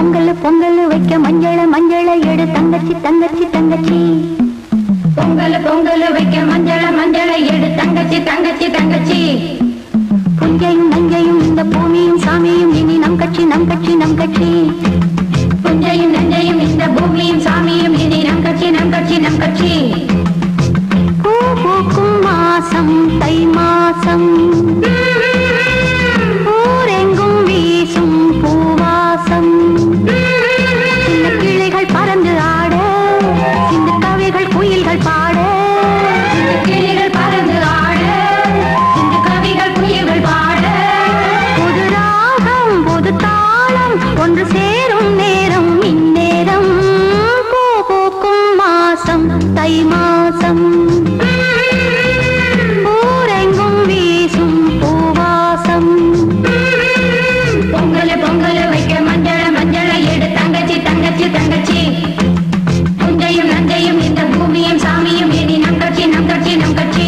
பொங்கல் பொங்கல் வைக்க மஞ்சள மஞ்சள எடு தங்கச்சி தங்கச்சி தங்கச்சி. பொங்கல் பொங்கல் வைக்க மஞ்சள மஞ்சள எடு தங்கச்சி தங்கச்சி தங்கச்சி. புஞ்சையும் நஞ்சையும் இந்த பூமியும் சாமியும் இனி நம் கட்சி நம் கட்சி நம் கட்சி. புஞ்சையும் நஞ்சையும் இந்த பூமியும் சாமியும் இனி நம் கட்சி நம் கட்சி நம் கட்சி. பூ பூக்கும் மாசம் தை மாசம், ஊரெங்கும் வீசும் பூவாசம். சின்ன கிளைகள் பறந்து ஆட, சின்ன கவிகள் குயில்கள் பாட. சின்ன கிளிகள் பறந்து ஆட, சின்ன கவிகள் குயில்கள் பாட. புது ராகம் புது தாளம் ஒன்று சேரும் நேரம் இந்நேரம். பூ பூக்கும் மாசம் தை மாசம், ஊரெங்கும் வீசும் பூவாசம். பொங்கல் பொங்கல் வைக்க மஞ்சள மஞ்சள எடு தங்கச்சி தங்கச்சி தங்கச்சி. புஞ்சையும் நஞ்சையும் இந்த பூமியும் சாமியும் இனி நம் கட்சி நம் கட்சி நம் கட்சி.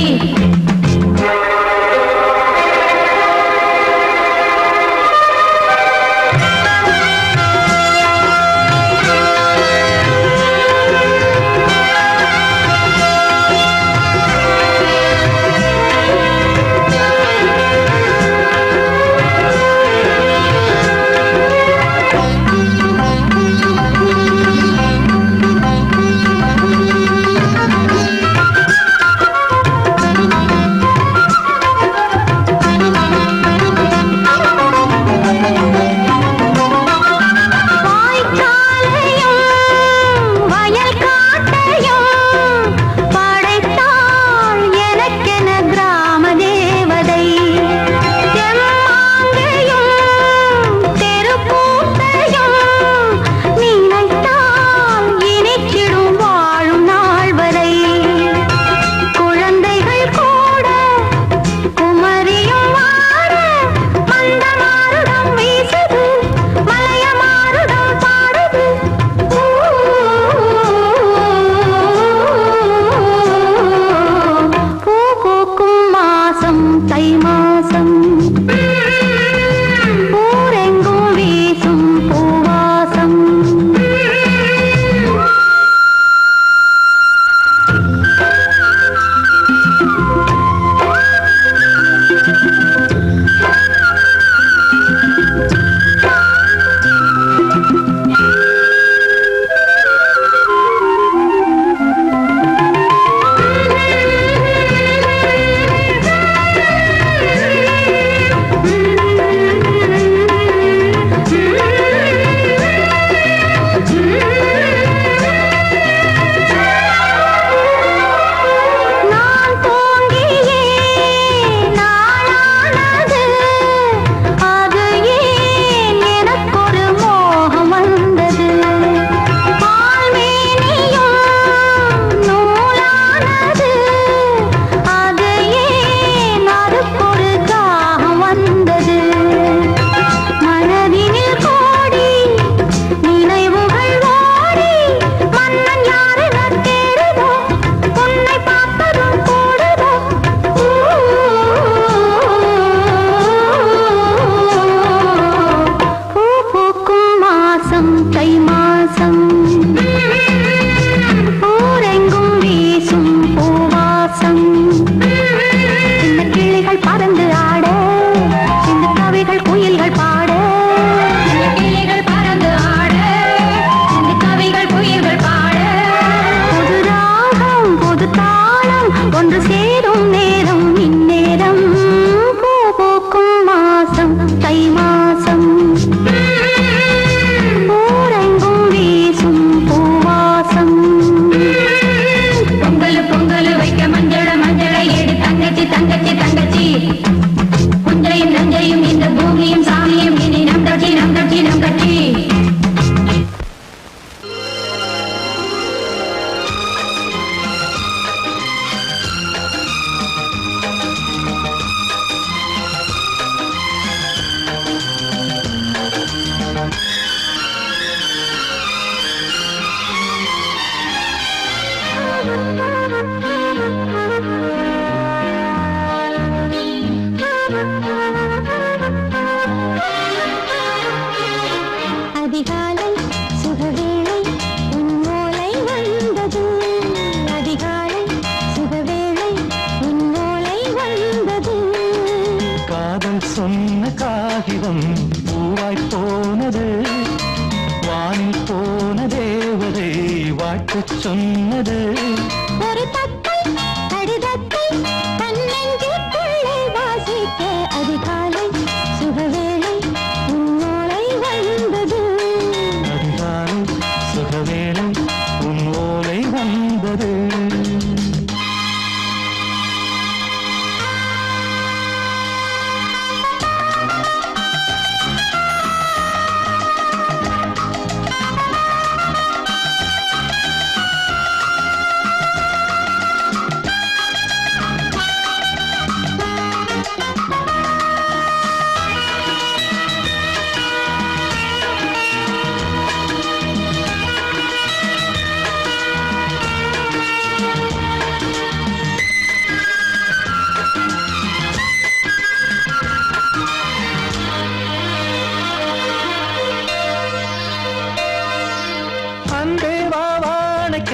அதிகாலை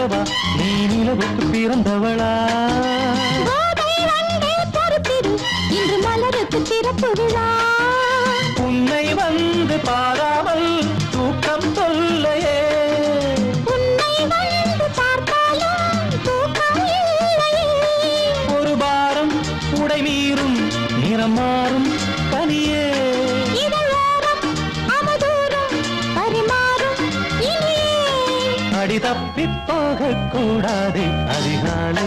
நிலவா நீ நிலவுக்கு பிறந்தவளா இன்று மலருக்கு திறப்பு விழா உன்னை வந்து பாராமல் தூக்கம் சொல்லையே உன்னை வந்து பார்த்தாலும் தூக்கம் இல்லையே ஒரு பாரம் உடை மீறும் நிறம் மாறும் தனியே இதழோரம் அவதூறும் பரிமாறும் இனியே அடி தப்பிப் போகக் கூடாது அதிகாலை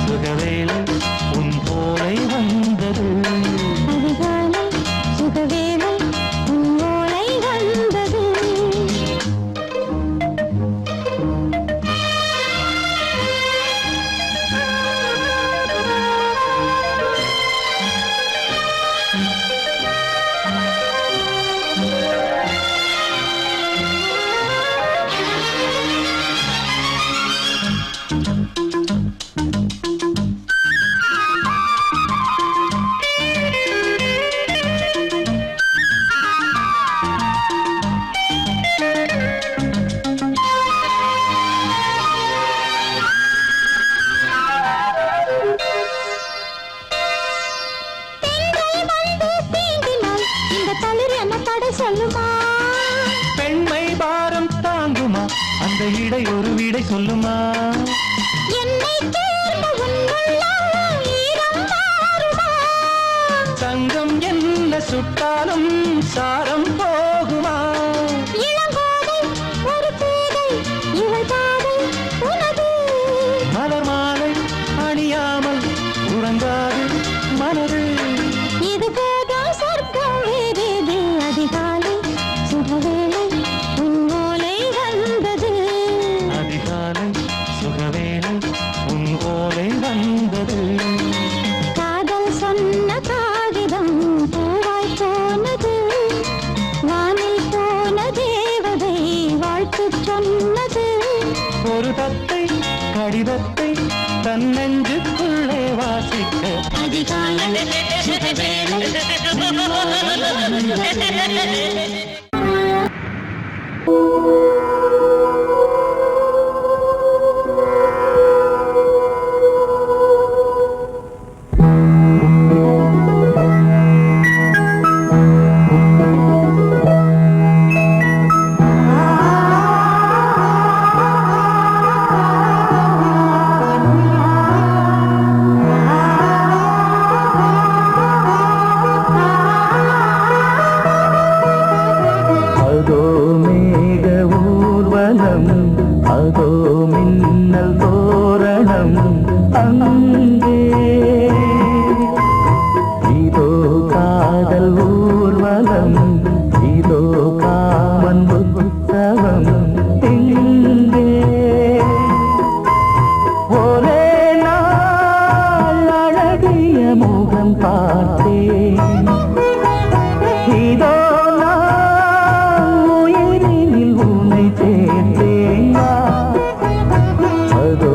சுகவேளை உன் போலை வந்தது அதிகாலை சுகவேளை உன்னோலை வந்தது சொல்லுமா பெண்மை பாரம் தாங்குமா அந்த இடை ஒரு விடை சொல்லுமா என்னை தேர்ந்த உன்னுள்ளம் ஈரம் மாறுமா தங்கம் என்ன சுட்டாலும் சாரம் போகுமா இளங்கோதை ஒரு பேதை இவள் பாதை உனது மலர் மாலை அணியாமல் உறங்காது மனது இது போதும் சொர்க்கம் வேறேது அதிகாலை சுகவேளை உன்னோலை வந்தது அதிகாலை சுகவேளை உன் ஓலை வந்தது காதல் சொன்ன காகிதம் பூவாய் போனது வானில் போன தேவதை வாழ்த்து சொன்னது ஒரு தத்தை கடிதத்தை தன் நெஞ்சுக்குள்ளே வாசிக்க அதிகாலை சுகவேளை உன்னோலை வந்தது அதோ மேக ஊர்வலம் அதோ மின்னல் தோரணம் அங்கே இதோ காதல் ஊர்வலம் இதோ காமன் உற்சவம் இங்கே ஒரே நாள் அழகிய முகம் பார்த்தேன் இதோ உயிரினில் உன்னை சேர்த்தேன் அதோ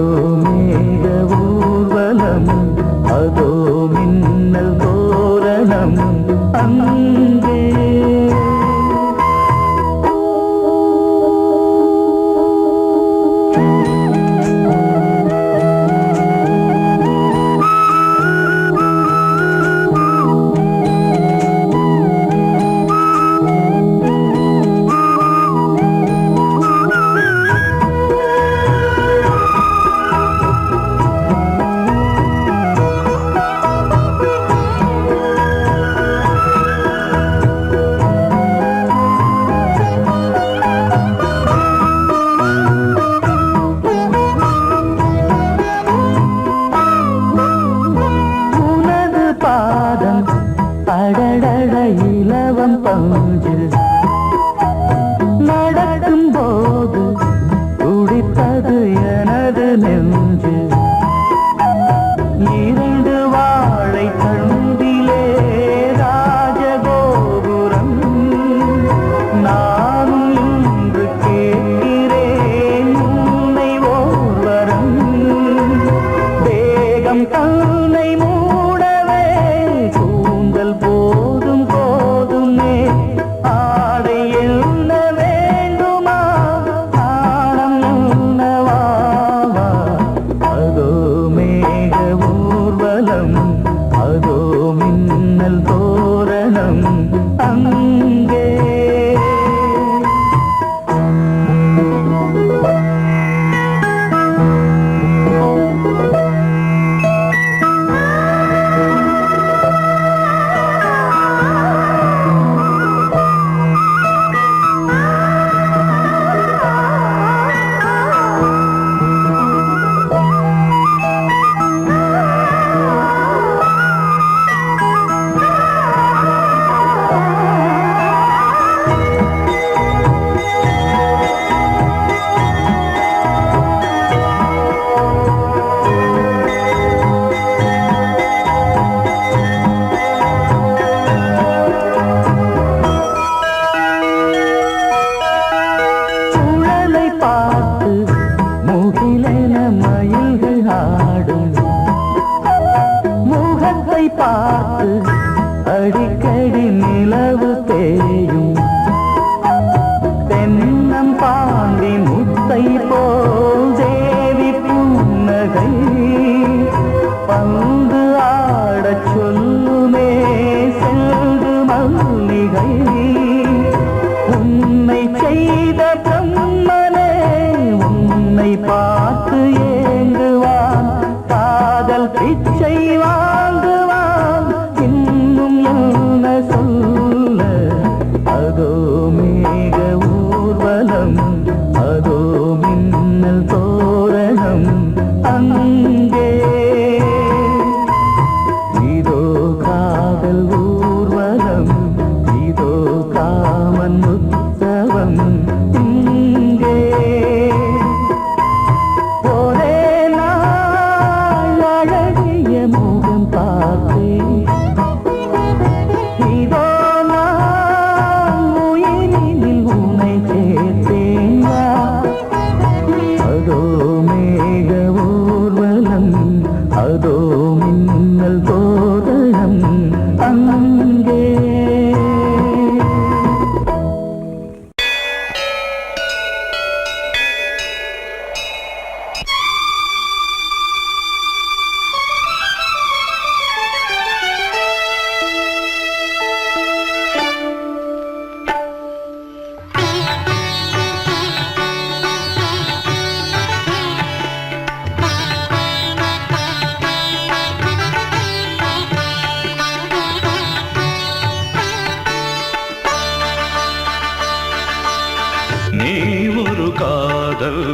நீ ஒரு காதல்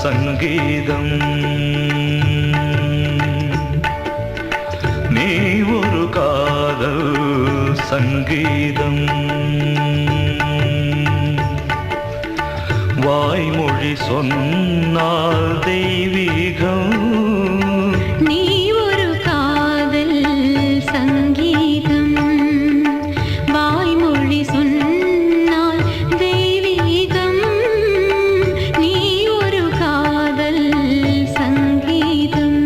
சங்கீதம், நீ ஒரு காதல் சங்கீதம். வாய்மொழி சொன்னால் தெய்வீகம், நீ ஒரு காதல் சங்கீதம். வாய்மொழி சொன்னால் தெய்வீகம், நீ ஒரு காதல் சங்கீதம்.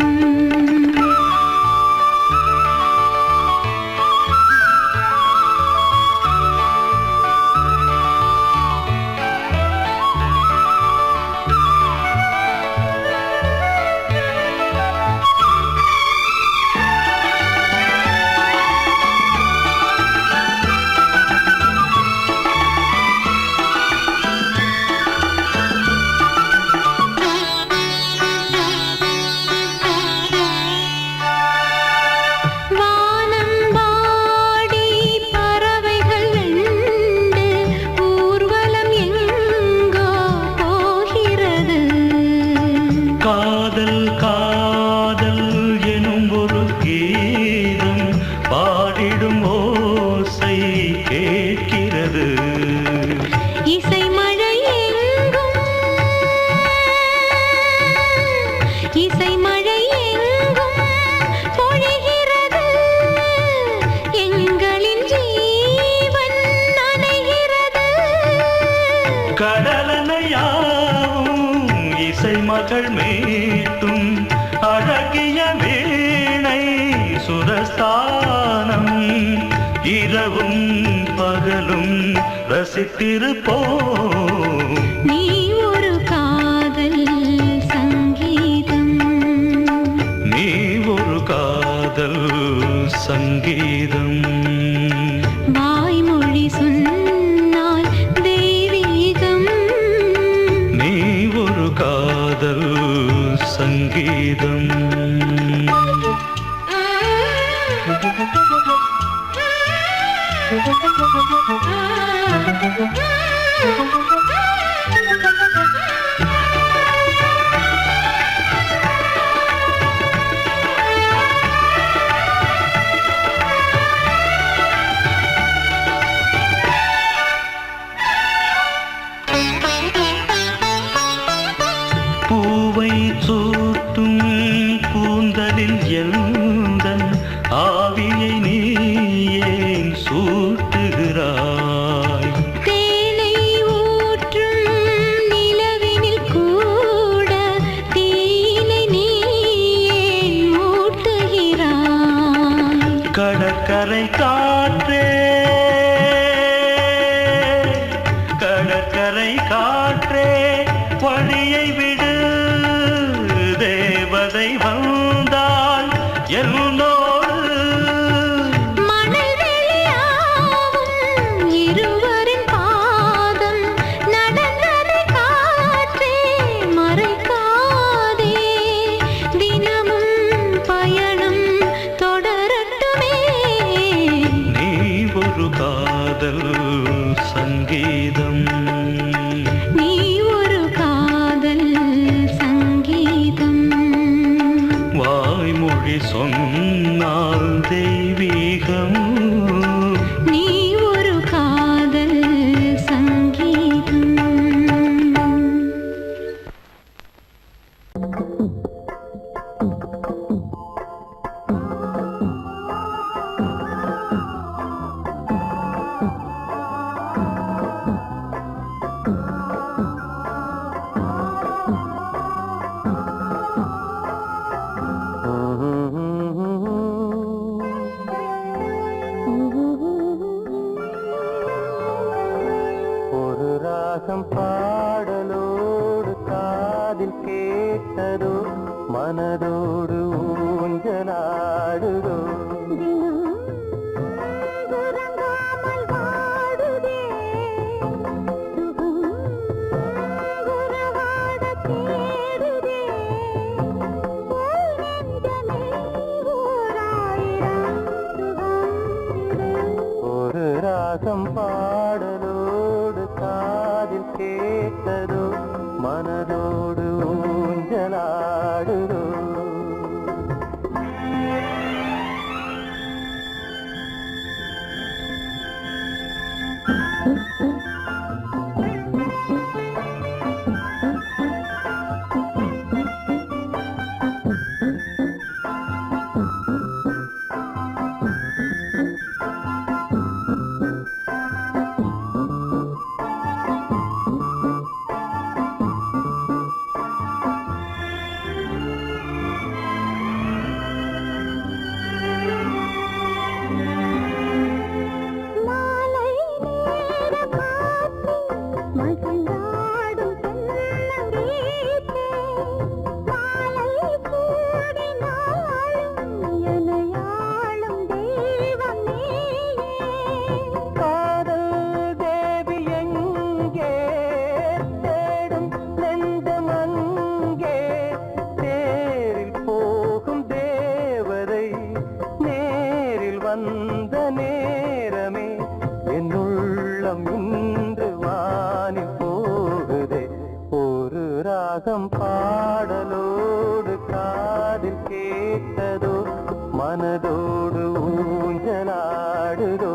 காதல் காதல் எனும் ஒரு கீதம் பாடிடும் ஓசை கேட்கிறது. இசை மழை எங்கும், இசை மழை எங்கும் பொழிகிறது. எங்களின் ஜீவன் நனைகிறது. கடலனையாவும் இசை மகள் மீட்டும் அழகிய வீணை சுரஸ்தானம். இரவும் பகலும் ரசித்திருப்போம். நீ ஒரு காதல் சங்கீதம், நீ ஒரு காதல் சங்கீதம். வாய்மொழி சொன்னால் தெய்வீகம், நீ ஒரு காதல் சங்கீதம். பூவை சூட்டும் கூந்தலில் எந்தன் ஆவியை நீ ஏன் சூட்டுகிறாய்? தேனை ஊற்றும் நிலவினில் கூட தீனை நீ ஏன் மூட்டுகிறாய்? கடற்கரை காற்றே, கடற்கரை காற்றே வழியை விடு. தேவதை வந்தால் என்னோடு மணல் வெளியாகும் இருவரின் பாதம் நடந்ததை காற்றே மறைக்காதே. தினமும் பயணம் தொடரட்டுமே. நீ ஒரு காதல் சங்கீதம், நீ ஒரு காதல் சங்கீதம். வாய்மொழி சொன்னால் தெய்வீகம், நீ ஒரு காதல் சங்கீதம். ஒரு ராகம் பாடலோடு காதில் கேட்டதோ, மனதோடு ஊஞ்சலாடுதோ. உறங்காமல் வாடுதே, உறவாடத் தேடுதே. ஒரு ராகம் பாடலோடு காதில் ராகம் பாடலோடு காதில் கேட்டதோ மனதோடு ஊஞ்சலாடுதோ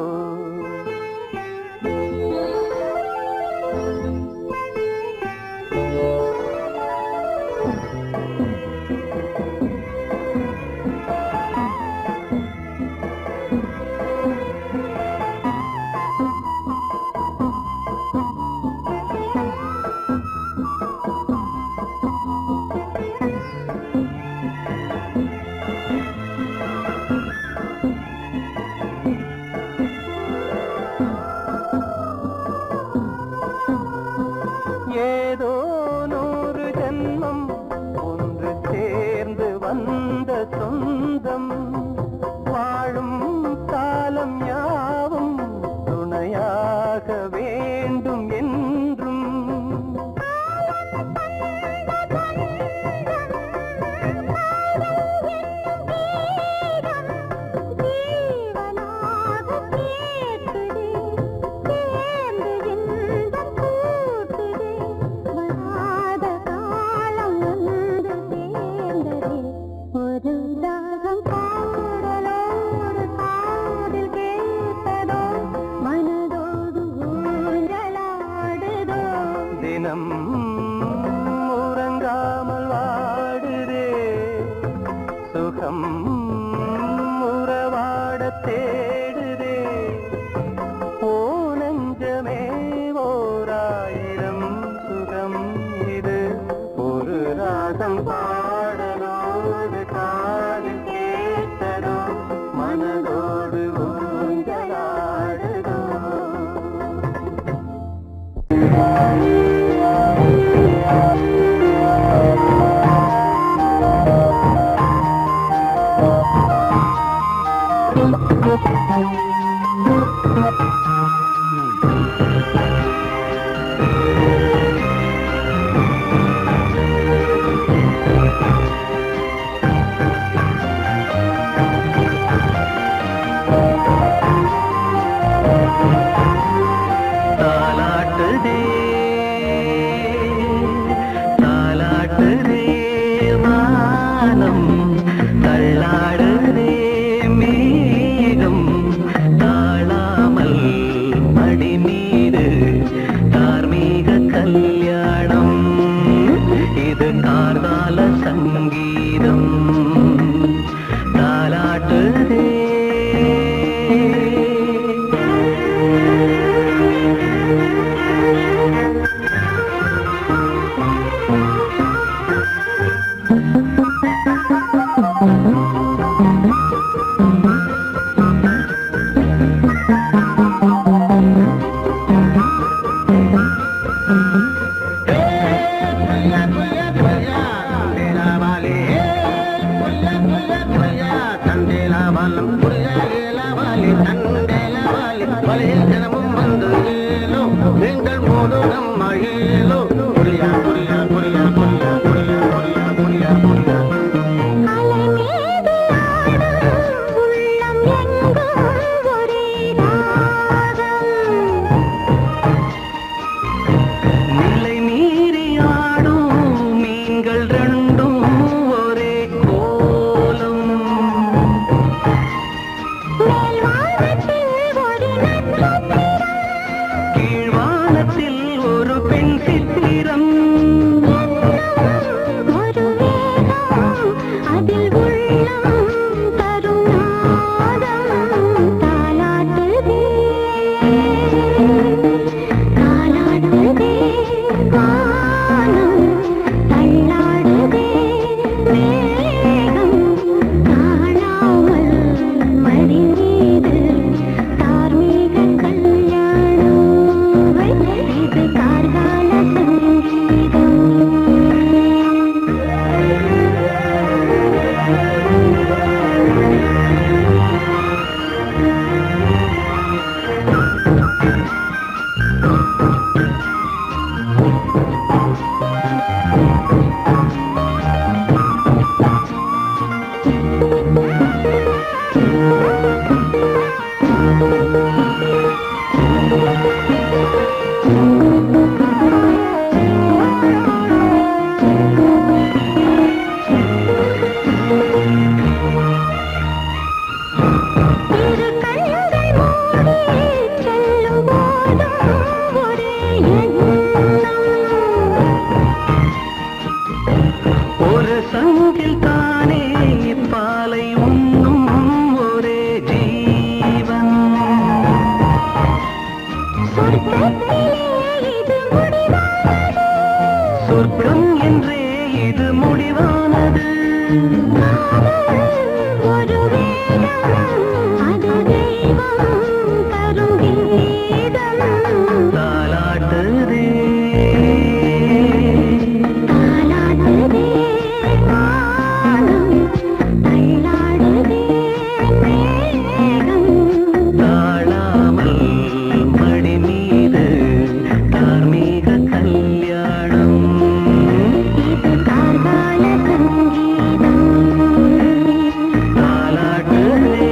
ஏதோ 100 ஜென்மம் ஒன்று சேர்ந்து வந்த சொந்தம் வாழும் காலம் யாவும் துணையாக வேண்டும் என்றும் தினம் உறங்காமல் வாடுதே சுகம் உறவாட தேடுதே ஓ நெஞ்சமே ஓராயிரம் சுகம் இது ஒரு ராகம் பாடலோடு காதில் கேட்டதோ மனதோடு ஊஞ்சலாடுதோ தாலாட்டுதே தாலாட்டுதே வானம் தள்ளாடுதே மேகம் தாழாமல் மடி மீது தார்மீக கல்யாணம் இது கார்கால சங்கீதம் தாலாட்டுதே நிலை மீறி ஆடும் மீன்கள் ரெண்டும் ஒரே கோலம் கீழ்வானத்தில் ஒரு பெண் சித்திரம் அதில் உள்ளம் தரும் நாதம் தாலாட்டுதே தாலாட்டுதே வானம் தள்ளாடுதே மேகம் காணாமல் மடி மீது தார்மீக கல்யாணம் இது கார்கால சங்கீதம் சொர்க்கம் என்றே இது முடிவானது. ஒரு வேதம் அது தெய்வம் தரும் கீதம். தாலாட்டுதே தாலாடுதே வானம், தள்ளாடுதே மேகம். தாழாமல் மடி மீது தார்மீக கல்யாணம். இது கார்கால சங்கீதம். தாலாட்டுதே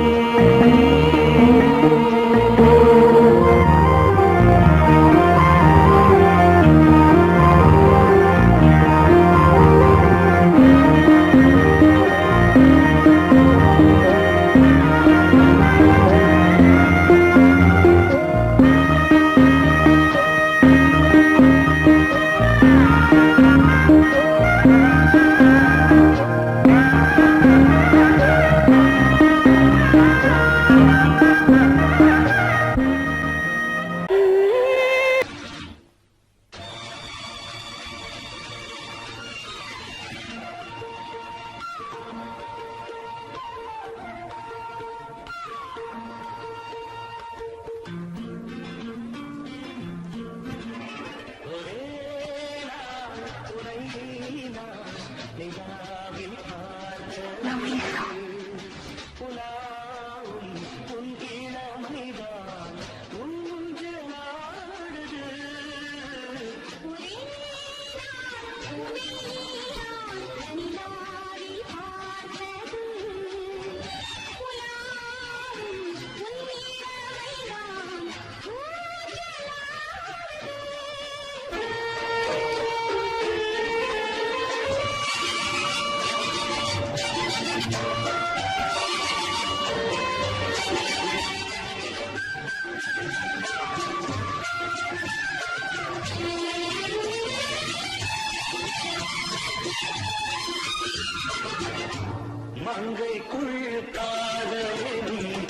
மங்கைக்குள் காதலின்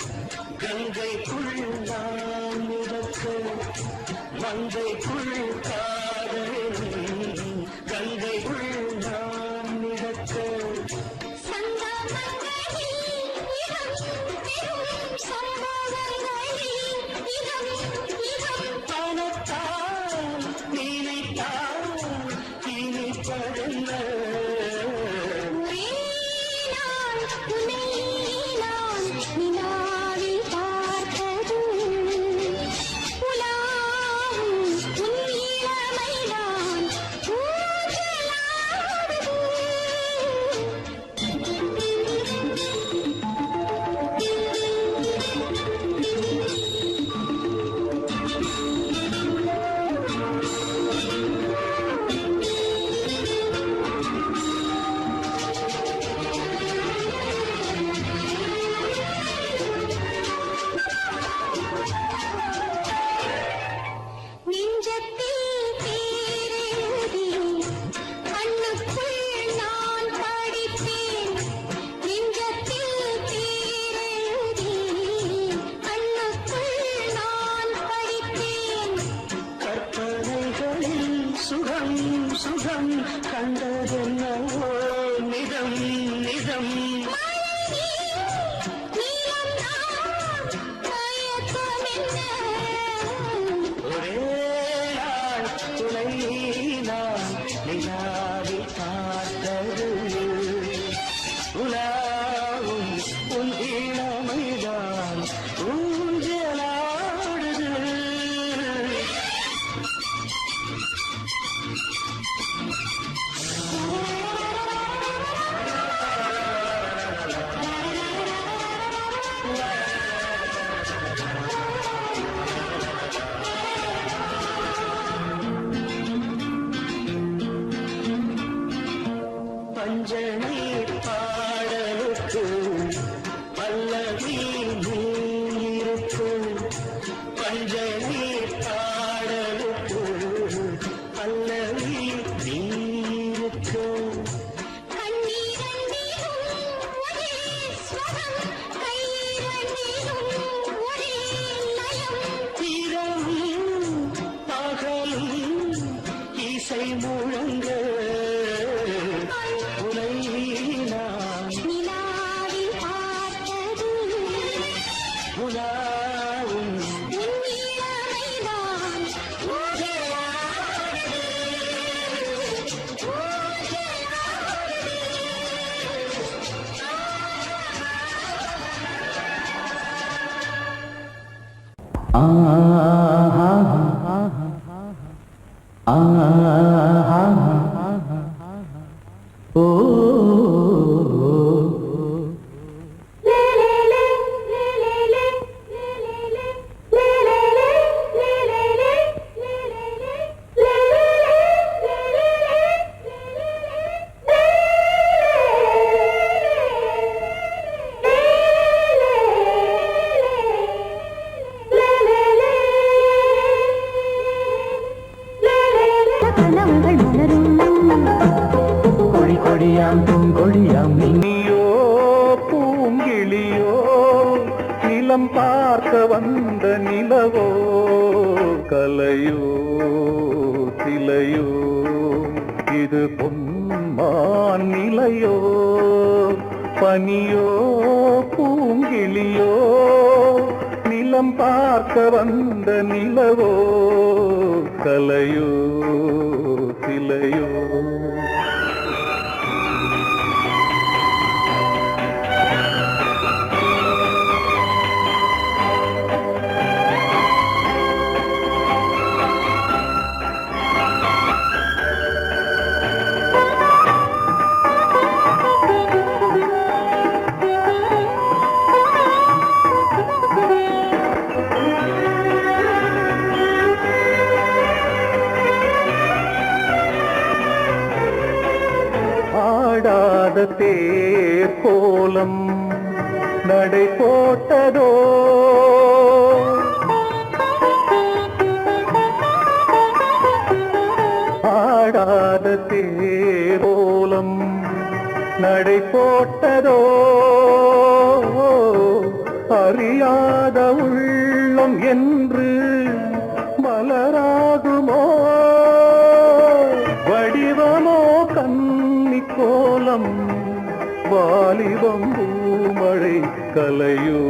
கங்கைக்குள் நான் மிதக்க. மங்கைக்குள் காதலின் கங்கைக்குள் நான் மிதக்க. பணத்தால் நினைத்தால் இனிப்பதென்ன. சுகம் சுகம் கண்டதென்னவோ நிதம் நிதம். ஒரே நாள் துணை நான் நிலாவில் பார்த்தது. உலாவும் உன் இளமைதான் ஊஞ்சலாடுது. பஞ்சனி பாடலுக்கு பல்லவி நீருக்கு. பஞ்சனி பாடலுக்கு பல்லவி நீருக்கு. இரவும் பகலும் இசை இசை முழங்க உனை நான் நிலாவில் பார்த்தது உலாவும் உன் இளமைதான் ஊஞ்சலாடுது, கனவுகள் மலரும் கொடி கொடியாம் பூங்கொடியாம் நீயோ பூங்கிளியோ நிலம் பார்க்க வந்த நிலவோ கலையோ சிலையோ இது பொன்மான் நிலையோ பனியோ பூங்கிளியோ நிலம் பார்க்க வந்த நிலவோ கலையோ சிலையோ ஆடாத தேர் கோலம் நடை போட்டதோ ஆடாத தேர் கோலம் நடை போட்டதோ அறியாத உள்ளம் என்று மலராகுமோ வடிவமோ கன்னி கோலம் வாலிபம் பூமழை கலையோ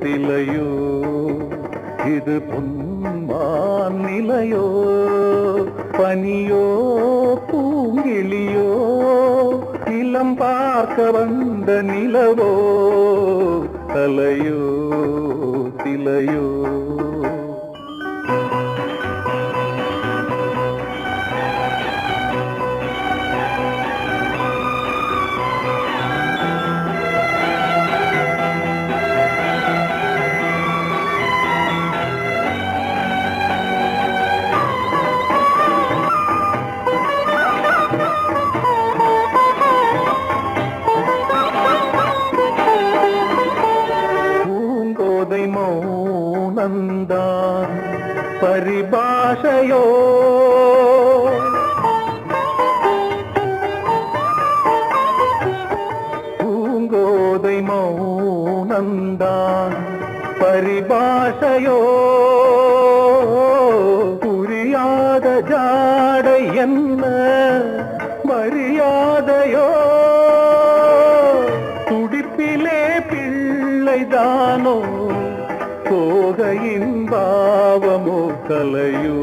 திலையோ இது பொன்மான் நிலையோ பனியோ பூங்கிளியோ நிலம் பார்க்க வந்த நிலவோ கலையோ திலையோ பூங்கோதை மௌனந்தான் பரிபாஷையோ பூங்கோதை மௌனந்தான் பரிபாஷையோ புரியாத ஜாடை என்ன மரியாதையோ துடிப்பிலே பிள்ளைதானோ கோகையின் பாவமோ கலையோ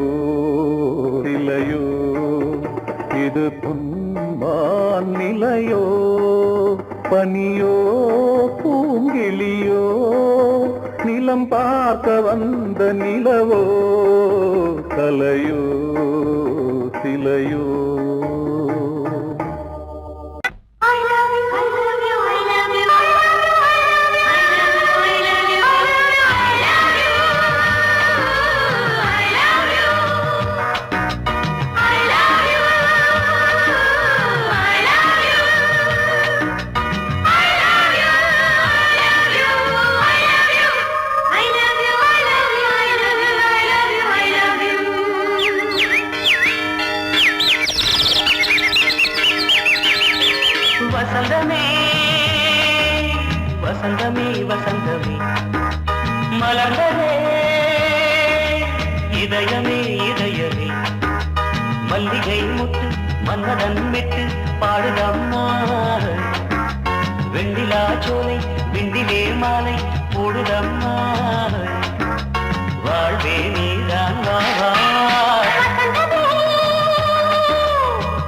இலையோ இது பொன்மான் நிலையோ பனியோ பூங்கிளியோ நிலம் பார்க்க வந்த நிலவோ கலையோ சிலையோ வசந்தமே வசந்தமே வசந்தமே மலர்ந்ததே இதயமே இதயமே மல்லிகை முத்து மன்னதன் மெட்டு பாடுதம்மா வெண்ணிலா சோலை விண்டிலே மாலை போடுதம்மா வாழ்வே நீதான் வா வா.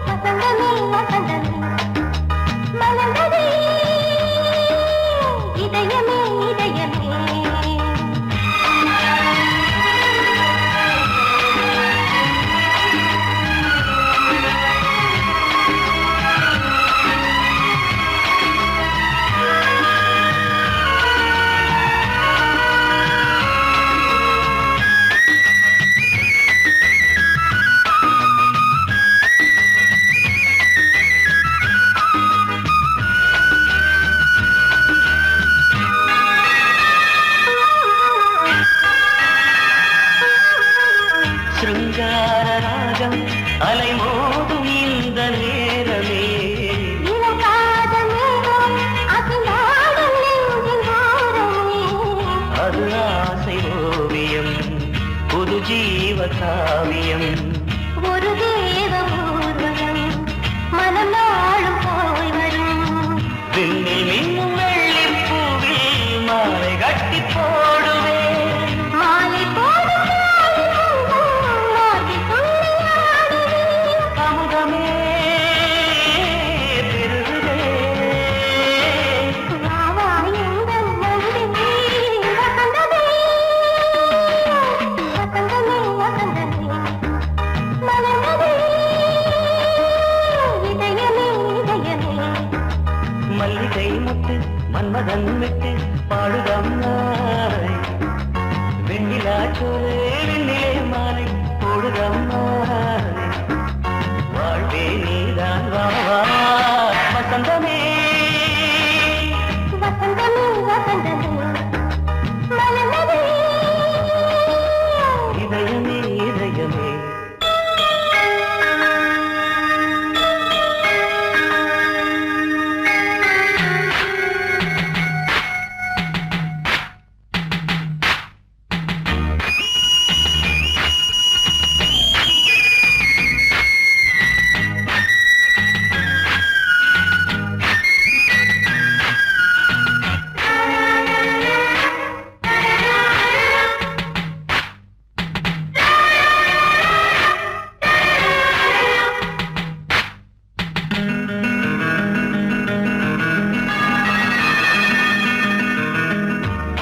வசந்தமே வசந்தமே மலர்ந்ததே இதயமே இதயமே சிருங்கார ராகம் அலைமோதும் இந்த நேரமே இளம் காதல் மேகம் அசைந்தாடும் நெஞ்சின் ஓரமே அது ஆசை ஓவியம் புது ஜீவ காவியம் ஒரு தேவ ஊர்வலம் மனம் நாளும் போய் வரும் விண்ணில் மின்னும் வெள்ளி பூவில் மாலை கட்டி போடுவேன் மாலை போடும் மாலை துள்ளியாடுவேன் அமுதமே பெருகுதே வாவா எங்கள் நந்தினி வசந்தமே வசந்தமே வசந்தமே மலர்ந்ததே இதயமே இதயமே மல்லிகை முத்து மன்மதன் விட்டு பாடுதம்மா வெண்ணிலா சோலை வெண்ணிலே மாலை போடுதம்மா வாழ்வே நீதான் வா வா. வசந்தமே வசந்தமே வசந்தமே மலர்ந்ததே இதயமே இதயமே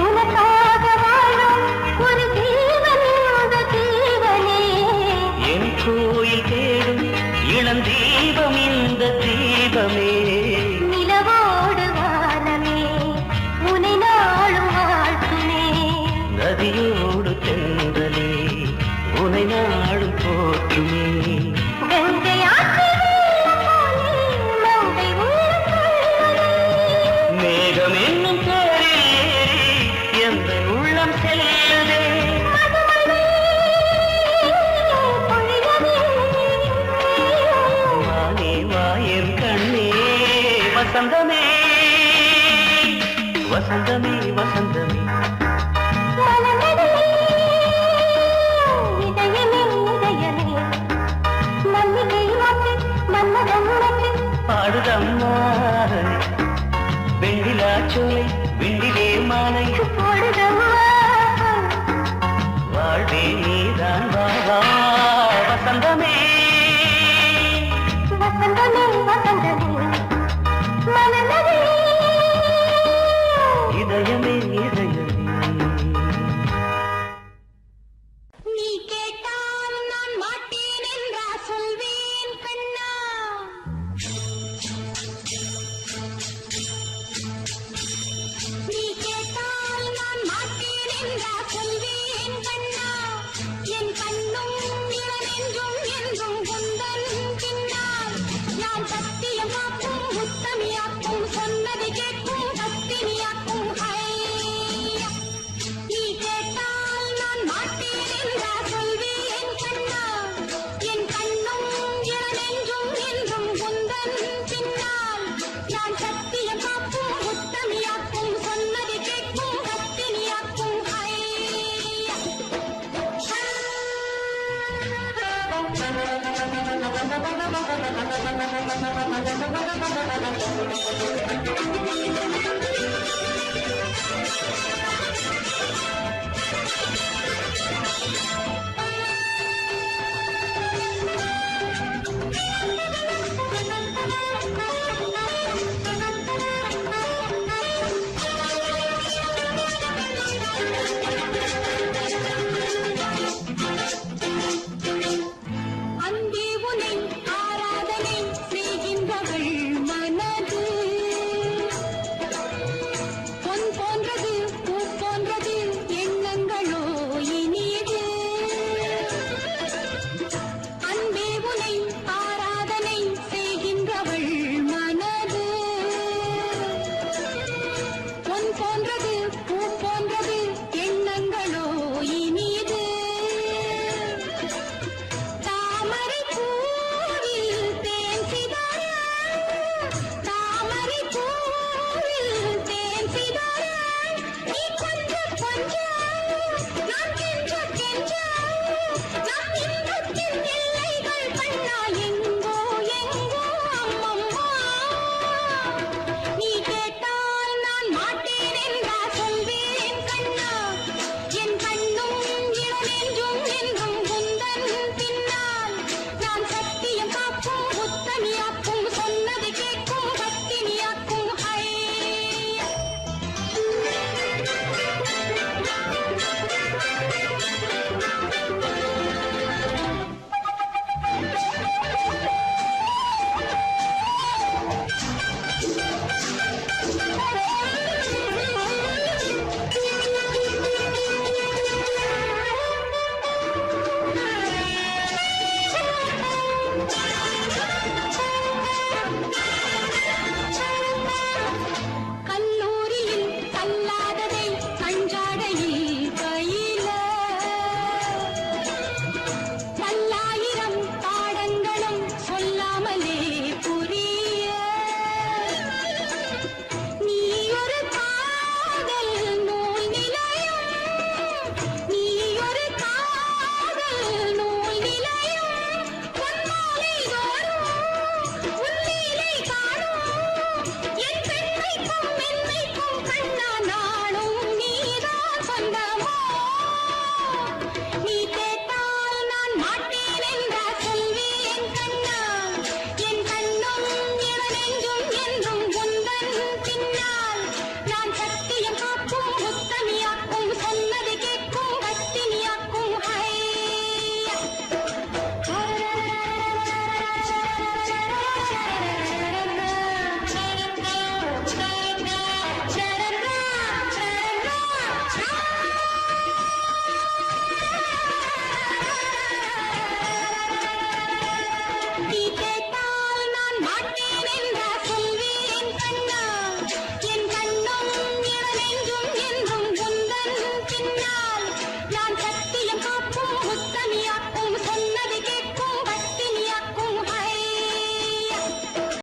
உனக்காக வாழும் ஒரு ஜீவன் இந்த ஜீவனே என் கோயில் தேடும் இளம் தீபம் இந்த தீபமே நிலவோடு வானமே உனை நாளும் வாழ்த்துமே நதியோடு தென்றலே உனை நாடும் போற்றுமே கங்கை ஆற்று வெள்ளம் போலே மங்கை உள்ளம் கொள்ளுதே. மேகம் என்னும் பேரில் ஏறி எந்த உள்ளம் செல்லுதே மதுமலை பொழியவே. வானே வாயன் கண்ணே வசந்தமே வசந்தமே வசந்தமே மலர்ந்ததே இதயமே இதயமே மல்லிகை மொட்டு மன்மதன் மொட்டு பாடுதம்மா வெண்ணிலா சோலை விண்டிலே மாலை போடுதம்மா வாழ்வே நீதான் வா வா. வசந்தமே வசந்தமே வசந்தமே மலர்ந்ததே இதயமே இதயமே நீ கேட்டால் நான் மாட்டேன் என்றா சொல்வேன் கண்ணா நீ கேட்டால் அன்பே உனை ஆராதனை செய்கின்றவள் மனது பொன் போன்றது பூ போன்றது எண்ணங்களோ இனியது அன்பே உனை ஆராதனை செய்கின்றவள் மனது பொன் போன்றது பூ போன்றது எண்ணங்களோ இனியது தாமரை பூவில் தேன் சிதற தாமரை பூவில் தேன் சிதற நீ கொஞ்சம் கொஞ்சம் நான் கெஞ்ச கெஞ்ச நான் இன்பத்தின் எல்லைகள் கண்ணா எங்கோ எங்கோ அம்மம்மா நீ கேட்டால் நான் மாட்டேன் என்றா சொல்வேன் கண்ணா என் கண்ணும் இளநெஞ்சும் என்றும் குந்தன் பின்னால் நான் சத்தியம் காக்கும் புத்தனியாக்கும் சொன்னது கேட்கும் பத்தினியாக்கும் ஐயா கல்லூரியில் கல்லாததை கஞ்சாடையில் பயில பல்லாயிரம் பாடங்களும் சொல்லாமலே புரிய நீ ஒரு காதல் நூல் நிலையம் நீ ஒரு காதல் நூல் நிலையம் பொன்மாலை தோறும் உன்னிலை காணும் என் பெண்மைக்கும் மென்மைக்கும் கண்ணா நாளும் நீதான் சொந்தமோ நீ கேட்டால் நான் மாட்டேன் என்றா சொல்வேன் கண்ணா என் கண்ணும் இளநெஞ்சும் என்றும் குந்தன் பின்னால் நான் சத்தியம் காக்கும் முத்தமியாக்கும் சொன்னது கேட்கும் பத்தினியாக்கும் ஐயா நீ கேட்டால் நான் மாட்டேன் என்றா சொல்வேன் கண்ணா என் கண்ணும் இளநெஞ்சும் என்றும் குந்தன் பின்னால் நான் சத்தியம்